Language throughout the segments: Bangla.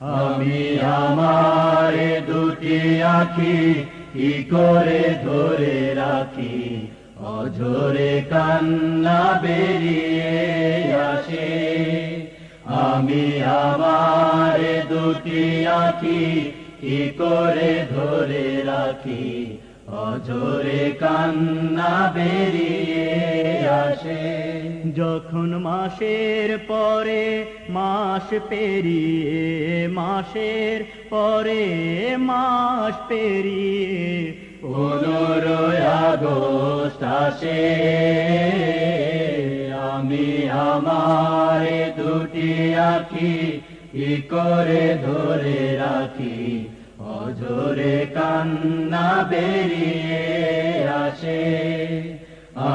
আমি আমার দুটি আঁখি কি করে ধরে রাখি, অঝরে কান্না বেরিয়ে আসে। আমি আমার দুটি আঁখি কি করে ধরে রাখি, অঝরে কান্না বেরিয়ে আসে। যখন মাসের পরে মাস পেরিয়ে, মাসের পরে মাস পেরিয়ে 15 আগস্ট আসে, আমি আমার দুটি আঁখি কি করে ধরে রাখি, অঝরে কান্না বেরিয়ে আসে।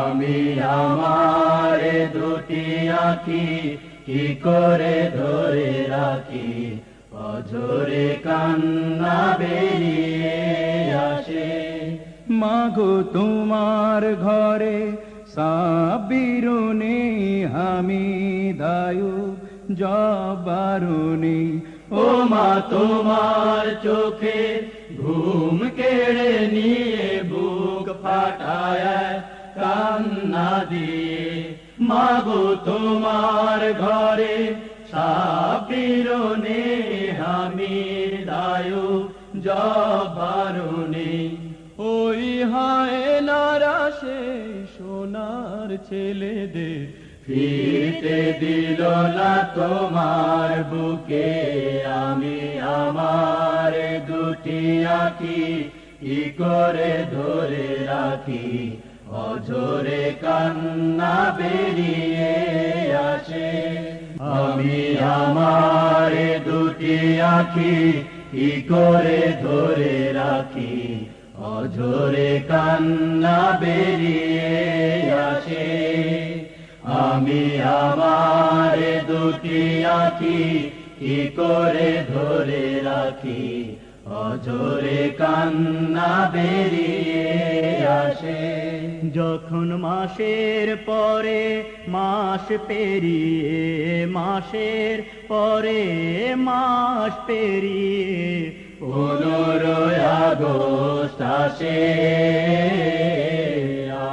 আমি আমার দুটি আঁখি কি করে ধরে রাখি, অঝরে কান্না বেরিয়ে আসে। মাগো তোমার ঘরে সাবিরুনি হামিদায়ু জবারুনি। ও মা তোমার চোখে ঘুম কেড়ে নিয়ে বুক ফাটায় কান্না দিয়ে, মাগো তোমার ঘরে সাবিরুনি হামিদায়ু জবারুনি। ওই হায় নারা সেই সোনার ছেলেদের ফিরতে দিল না তোমার বুকে, আমি আমার দুটি আঁখি কি করে ধরে রাখি, অঝরে কান্না বেরিয়ে আসে। আমি আমার দুটি আঁখি কি করে ধরে রাখি, অঝরে কান্না বেরিয়ে আসে। আমি আমার দুটি আঁখি কি করে ধরে রাখি, অঝরে কান্না বেরিয়ে আসে। যখন মাসের পরে মাস পেরিয়ে, মাসের পরে মাস পেরিয়ে 15 আগস্ট আসে,